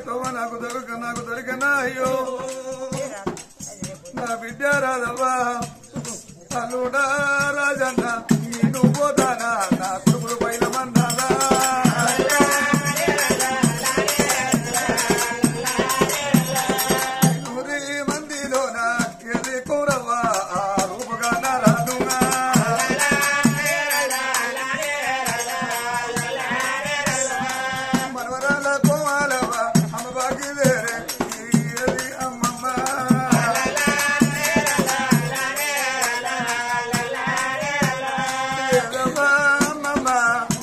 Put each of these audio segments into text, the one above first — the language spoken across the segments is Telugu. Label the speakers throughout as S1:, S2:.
S1: తోమ నాకు దొరికనా అయ్యో నా బిడ్డ రాదవ్వా అల్లుడా రాజన్న నేను పోతానా నా కొడుకులు పైన మన్నాదా మందిలోన ఎది కూరవ్వా ఆ రూపుగా రాదుగా మనవరాల కోమాలవ్వా అమ్మ బాగిలేరే ఎది అమ్మమ్మ అమ్మమ్మ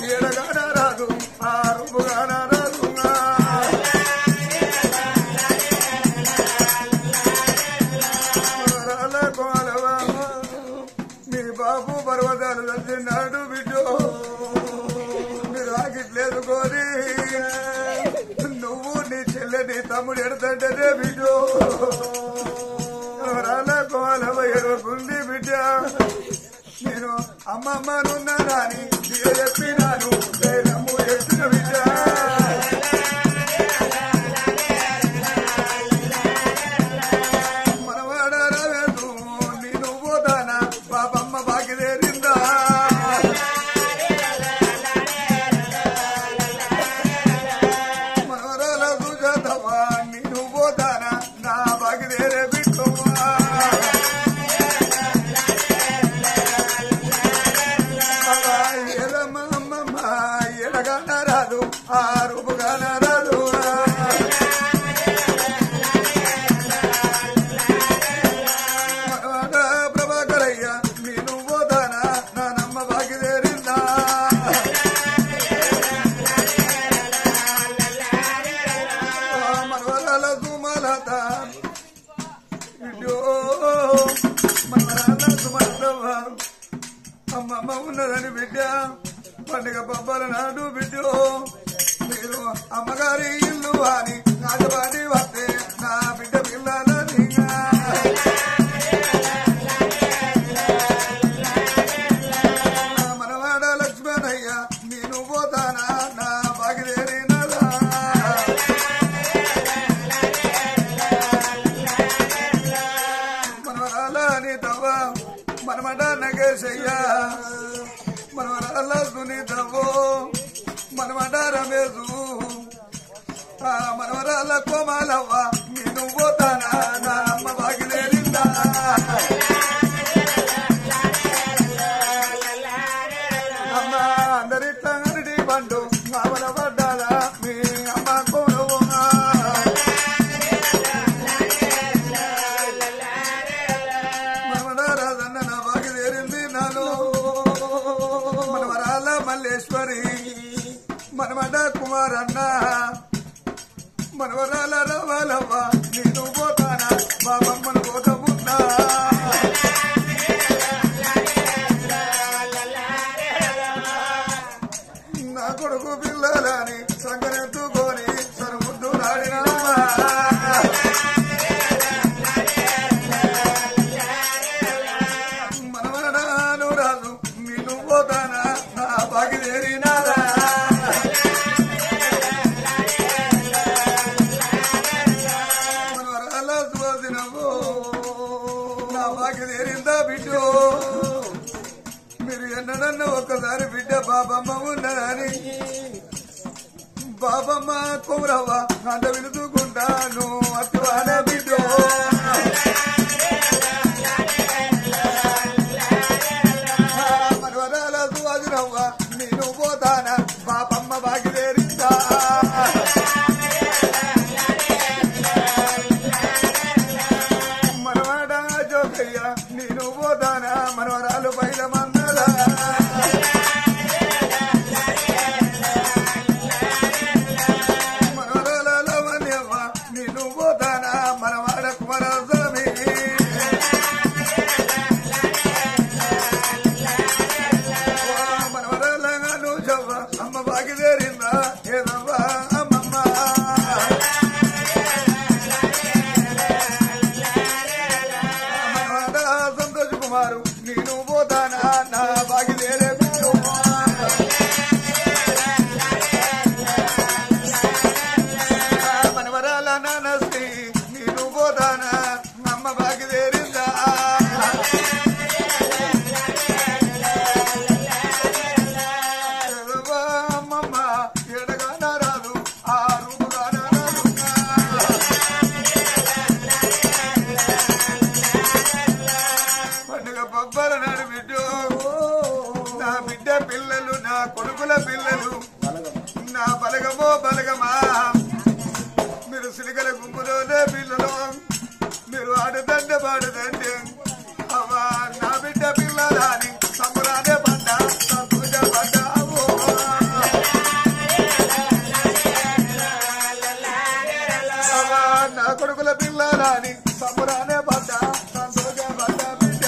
S1: ఎడగాన రాదు ఆ రూపుగాన రాదుగా మీ బాబు పర్వతాలు వచ్చినాడు బిడ్డో మీరు ఆగిట్లేదు కోరి నువ్వు నీ చెల్లె నీ తమ్ముడు ఎడతంటే బిడ్డో రాలా కోలవ ఎడవకుంది బిడ్డ నేను అమ్మమ్మనున్నానా అని చెప్పినాను నమ్ము ఎత్తిన బిడ్డ రాదు ఆ రూపుగాన రాదు ప్రభాకరయ్య నేను పోతానా నా నమ్మ బాగిదేరిందా మనవరాల సుమలత మనవరాల సుమలతవ్వ అమ్మమ్మ ఉన్నదని బిడ్డ పండుగ పబ్బాల నాడు బిడ్డో మీరు అమ్మగారి ఇల్లు అని నాటపాటి వస్తే నా బిడ్డ పిల్లలని మనవాడ లక్ష్మణయ్య నేను పోతానా నా బాగిదేరినదా మనవరాల అని తవ్వ మనమట నగేశయ్యా మనవరాల సునీతవో మనమట రమేశు మనవరాల కోమాలవ్వ నేను పోతానా నా అమ్మ బాగిలేరిందా అమ్మ అందరిట్లా అంగడి పండు మామల పడ్డాలా మీ అమ్మ కోనవు మనవడ రాజన్న నా బాగిలేరింది నాలో మనవరాల మల్లేశ్వరి మనమట కుమారన్న మనవరాల రవాలవ్వ నేను పోతానా బాబమ్మను పోతమున్నా నా కొడుకు పిల్లలని సంగనెత్తుకొని సరుముద్దు నాడినమ్మా మనవరాను రాజు నేను పోతానా నా బాగిదేరినారా మనవరాల సువాసినవ్వు నా బాగిదేరిందా బిడ్డో మీరు ఎన్నడన్న ఒక్కసారి బిడ్డ బాబమ్మ ఉన్నదని బాబమ్మ కుమరవ్వ అంత విలుచుకుంటాను అట్టువాన బిడ్డో మనవరాల సువాసినవ్వ నేను పోతానా బాబమ్మ బాగిదేరిందా మనవాడ జోకయ్య నేను పోతానా మనవరాలు పైల మందల మనవరాల లవణ్యవ పిల్లల గుంపులోనే పిల్లలు మీరు ఆడదండే పాడదండి అవ్వా నా బిడ్డ పిల్లలని సంబరానే పడ్డా సంతోష పడ్డావు అవ్వా నా కొడుకుల పిల్లలని సంబరానే పడ్డా సంతోష పడ్డా బిడ్డ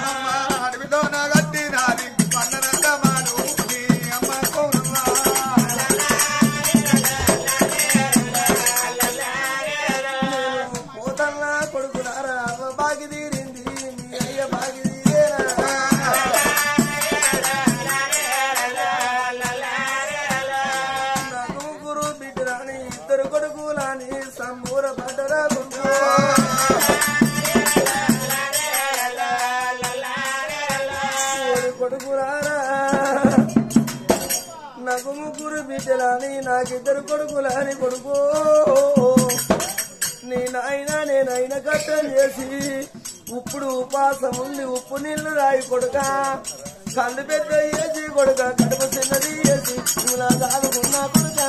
S1: అమ్మా అడవిలో నా గట్టి నాది పన్ననంద మాడు నీ అమ్మ కోరమ్మా పోతల్లా కొడుకులారా అవ్వ బాగి తీరింది మీ అయ్య బాగి తీరేనా నాకు ముగ్గురు బిడ్డరాని ఇద్దరు కొడుకులాని సంబూర పడ్డరా కొడుకులారా నాకు ముగ్గురు బిడ్డలాని నాకిద్దరు కొడుకులాని కొడుకు నేనైనా నేనైనా కట్టం చేసి ఇప్పుడు ఉపాసం ఉండి ఉప్పు నీళ్లు రాయి కొడుక కళ్ళు పెద్ద వేసి కొడుక కడుపు చిన్నది వేసి ఇలా దాదుకున్నా కొడుక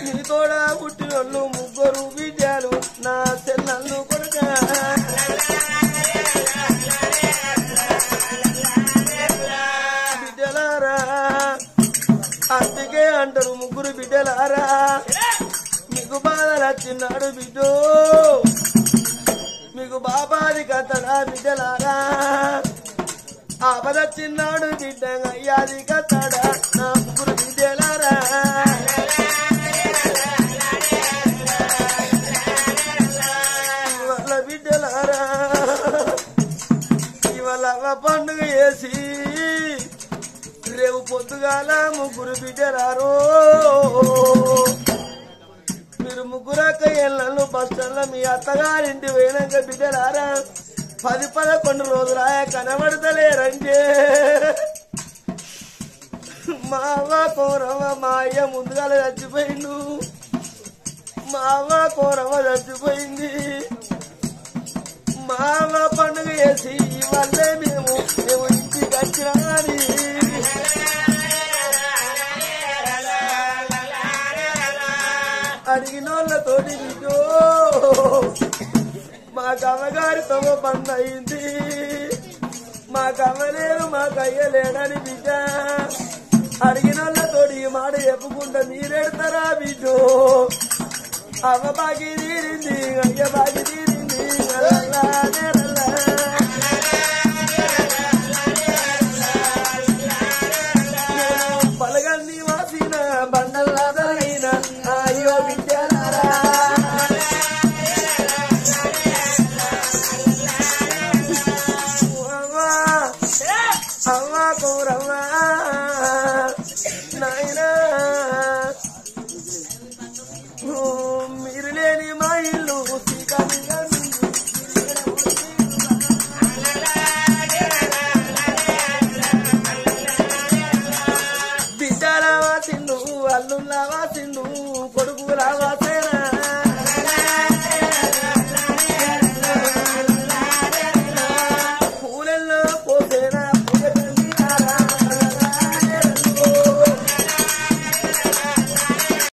S1: నీ తోడా పుట్టినోళ్ళు ముగ్గురు బిడ్డలు నా చెల్లెళ్ళు కొడుక బిడ్డలారా అందుకే అంటారు ముగ్గురు బిడ్డలారా మీకు బాధ నచ్చినాడు బిడ్డో మీకు బాబాది కథడా బిడ్డలారా ఆపదచ్చిన్నాడు బిడ్డ అయ్యాది కథడా నా ముగ్గురు బిడ్డలారా ఇవాళ బిడ్డలారా ఇవాళ పండుగ వేసి రేపు పొద్దుగాల ముగ్గురు బిడ్డరారో మీరు ముగ్గురక్క ఏళ్ళను బస్టల్లో మీ అత్తగారింటి పోయినాక బిడ్డరారా 10-11 రోజులాయ కనబడతలేరంటే మా అవ్వ కోరవ మా అయ్య ముందుగాల చచ్చిపోయిండు మా అవ్వ కోరవ చచ్చిపోయింది మా అవ్వ పండుగ వేసి ఇవల్లే మేము ఇంటికి వచ్చినాని అడిగినోళ్ళతోటి బిడ్డో మా కవ్వగారితో బంద్ అయింది మా కవ్వలేరు మా కయ్యలేడని బిడ్డ అడిగినోళ్ళతోటి ఈ మాట చెప్పుకుంటా మీరెడతారా బిడ్డో అవ్వ బాగి తీరింది అయ్య బాగి తీరింది